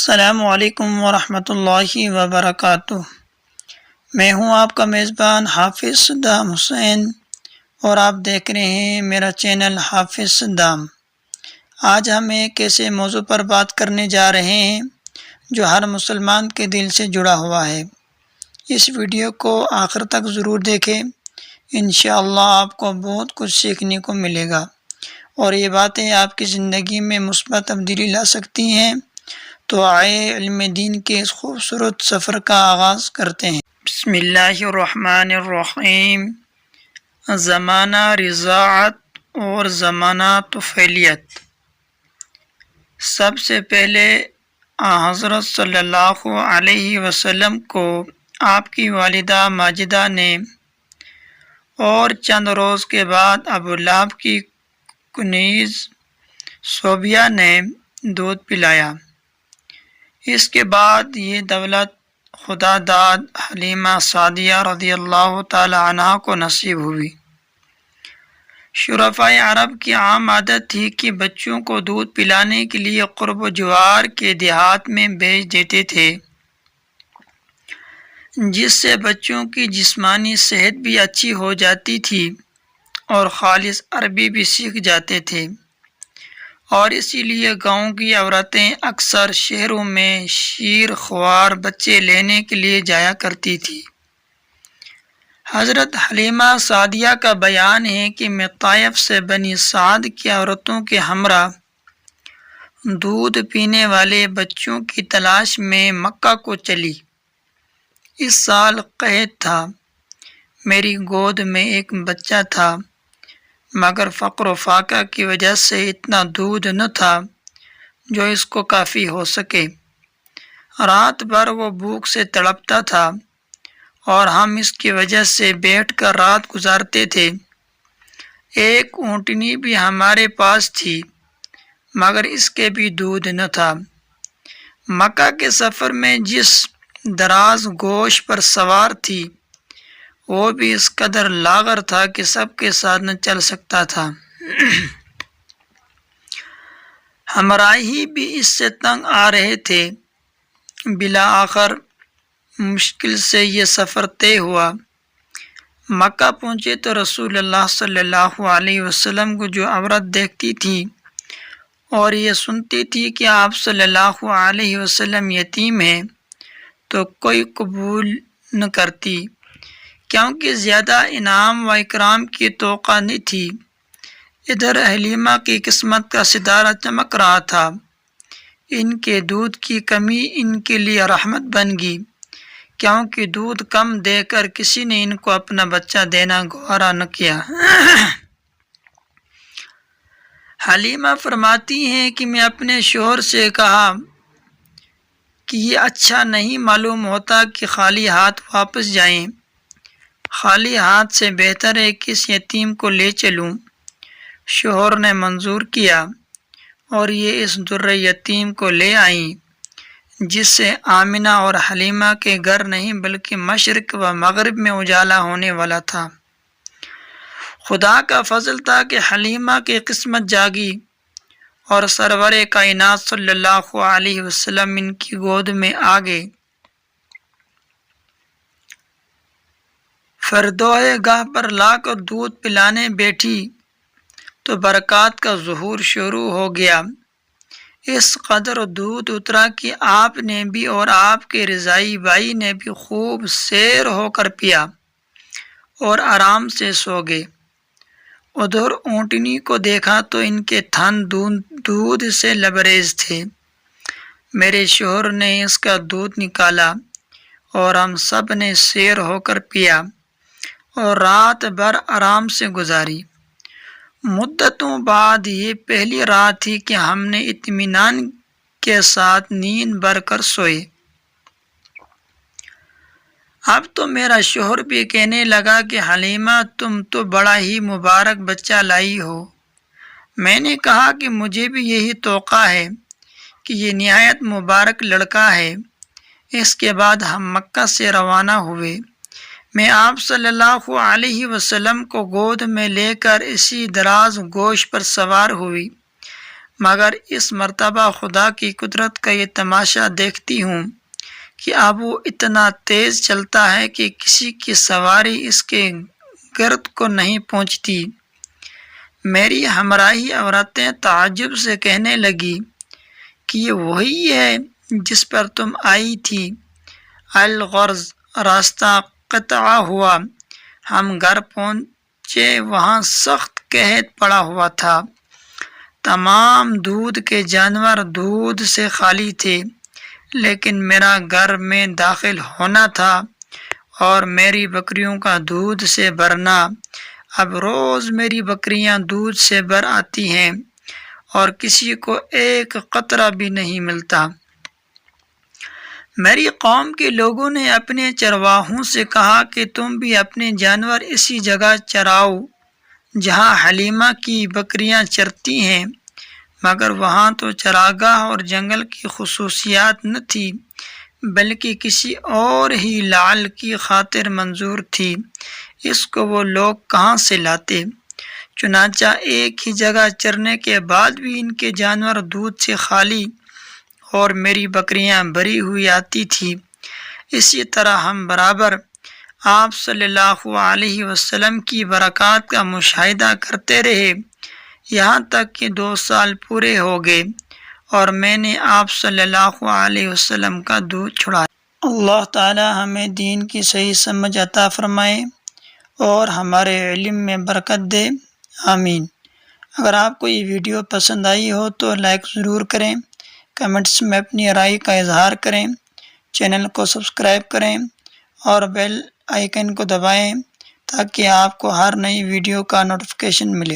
السلام علیکم ورحمۃ اللہ وبرکاتہ۔ میں ہوں آپ کا میزبان حافظ صدام حسین اور آپ دیکھ رہے ہیں میرا چینل حافظ صدام۔ آج ہم ایک ایسے موضوع پر بات کرنے جا رہے ہیں جو ہر مسلمان کے دل سے جڑا ہوا ہے۔ اس ویڈیو کو آخر تک ضرور دیکھیں، انشاءاللہ آپ کو بہت کچھ سیکھنے کو ملے گا اور یہ باتیں آپ کی زندگی میں مثبت تبدیلی لا سکتی ہیں۔ تو آئے علم دین کے اس خوبصورت سفر کا آغاز کرتے ہیں۔ بسم اللہ الرحمن الرحیم۔ زمانہ رضاعت اور زمانہ طفیلیت۔ سب سے پہلے حضرت صلی اللہ علیہ وسلم کو آپ کی والدہ ماجدہ نے اور چند روز کے بعد ابو لہب کی کنیز صوبیہ نے دودھ پلایا۔ اس کے بعد یہ دولت خدا داد حلیمہ سعدیہ رضی اللہ تعالی عنہ کو نصیب ہوئی۔ شرفائے عرب کی عام عادت تھی کہ بچوں کو دودھ پلانے کے لیے قرب و جوار کے دیہات میں بھیج دیتے تھے، جس سے بچوں کی جسمانی صحت بھی اچھی ہو جاتی تھی اور خالص عربی بھی سیکھ جاتے تھے، اور اسی لیے گاؤں کی عورتیں اکثر شہروں میں شیر خوار بچے لینے کے لیے جایا کرتی تھی۔ حضرت حلیمہ سعدیہ کا بیان ہے کہ میں طائف سے بنی سعد کی عورتوں کے ہمراہ دودھ پینے والے بچوں کی تلاش میں مکہ کو چلی۔ اس سال قحط تھا، میری گود میں ایک بچہ تھا، مگر فقر و فاقہ کی وجہ سے اتنا دودھ نہ تھا جو اس کو کافی ہو سکے۔ رات بھر وہ بھوک سے تڑپتا تھا اور ہم اس کی وجہ سے بیٹھ کر رات گزارتے تھے۔ ایک اونٹنی بھی ہمارے پاس تھی، مگر اس کے بھی دودھ نہ تھا۔ مکہ کے سفر میں جس دراز گوش پر سوار تھی وہ بھی اس قدر لاغر تھا کہ سب کے ساتھ نہ چل سکتا تھا۔ ہمراہی بھی اس سے تنگ آ رہے تھے۔ بالآخر مشکل سے یہ سفر طے ہوا۔ مکہ پہنچے تو رسول اللہ صلی اللہ علیہ وسلم کو جو عورت دیکھتی تھی اور یہ سنتی تھی کہ آپ صلی اللہ علیہ وسلم یتیم ہیں تو کوئی قبول نہ کرتی، کیونکہ زیادہ انعام و اکرام کی توقع نہیں تھی۔ ادھر حلیمہ کی قسمت کا ستارہ چمک رہا تھا۔ ان کے دودھ کی کمی ان کے لیے رحمت بن گئی، کیونکہ دودھ کم دے کر کسی نے ان کو اپنا بچہ دینا گوارا نہ کیا۔ حلیمہ فرماتی ہیں کہ میں اپنے شوہر سے کہا کہ یہ اچھا نہیں معلوم ہوتا کہ خالی ہاتھ واپس جائیں، خالی ہاتھ سے بہتر ہے کہ اس یتیم کو لے چلوں۔ شوہر نے منظور کیا اور یہ اس در یتیم کو لے آئیں، جس سے آمنہ اور حلیمہ کے گھر نہیں بلکہ مشرق و مغرب میں اجالا ہونے والا تھا۔ خدا کا فضل تھا کہ حلیمہ کی قسمت جاگی اور سرور کائنات صلی اللہ علیہ وسلم ان کی گود میں آ گئے۔ فردوئے گاہ پر لا کر دودھ پلانے بیٹھی تو برکات کا ظہور شروع ہو گیا۔ اس قدر دودھ اترا کہ آپ نے بھی اور آپ کے رضائی بھائی نے بھی خوب سیر ہو کر پیا اور آرام سے سو گئے۔ ادھر اونٹنی کو دیکھا تو ان کے تھن دودھ سے لبریز تھے۔ میرے شوہر نے اس کا دودھ نکالا اور ہم سب نے سیر ہو کر پیا اور رات بھر آرام سے گزاری۔ مدتوں بعد یہ پہلی رات تھی کہ ہم نے اطمینان کے ساتھ نیند بھر کر سوئے۔ اب تو میرا شوہر بھی کہنے لگا کہ حلیمہ تم تو بڑا ہی مبارک بچہ لائی ہو۔ میں نے کہا کہ مجھے بھی یہی توقع ہے کہ یہ نہایت مبارک لڑکا ہے۔ اس کے بعد ہم مکہ سے روانہ ہوئے۔ میں آپ صلی اللہ علیہ وسلم کو گود میں لے کر اسی دراز گوش پر سوار ہوئی۔ مگر اس مرتبہ خدا کی قدرت کا یہ تماشا دیکھتی ہوں کہ اب وہ اتنا تیز چلتا ہے کہ کسی کی سواری اس کے گرد کو نہیں پہنچتی۔ میری ہمراہی عورتیں تعجب سے کہنے لگی کہ یہ وہی ہے جس پر تم آئی تھی۔ الغرض راستہ قطع ہوا، ہم گھر پہنچے، وہاں سخت قحط پڑا ہوا تھا، تمام دودھ کے جانور دودھ سے خالی تھے، لیکن میرا گھر میں داخل ہونا تھا اور میری بکریوں کا دودھ سے بھرنا۔ اب روز میری بکریاں دودھ سے بھر آتی ہیں اور کسی کو ایک قطرہ بھی نہیں ملتا۔ میری قوم کے لوگوں نے اپنے چرواہوں سے کہا کہ تم بھی اپنے جانور اسی جگہ چراؤ جہاں حلیمہ کی بکریاں چرتی ہیں، مگر وہاں تو چراگاہ اور جنگل کی خصوصیات نہ تھی بلکہ کسی اور ہی لعل کی خاطر منظور تھی، اس کو وہ لوگ کہاں سے لاتے؟ چنانچہ ایک ہی جگہ چرنے کے بعد بھی ان کے جانور دودھ سے خالی اور میری بکریاں بھری ہوئی آتی تھی۔ اسی طرح ہم برابر آپ صلی اللہ علیہ وسلم کی برکات کا مشاہدہ کرتے رہے، یہاں تک کہ 2 سال پورے ہو گئے اور میں نے آپ صلی اللہ علیہ وسلم کا دودھ چھڑایا۔ اللہ تعالی ہمیں دین کی صحیح سمجھ عطا فرمائے اور ہمارے علم میں برکت دے، آمین۔ اگر آپ کو یہ ویڈیو پسند آئی ہو تو لائک ضرور کریں، کمنٹس میں اپنی رائے کا اظہار کریں، چینل کو سبسکرائب کریں اور بیل آئیکن کو دبائیں تاکہ آپ کو ہر نئی ویڈیو کا نوٹیفیکیشن ملے۔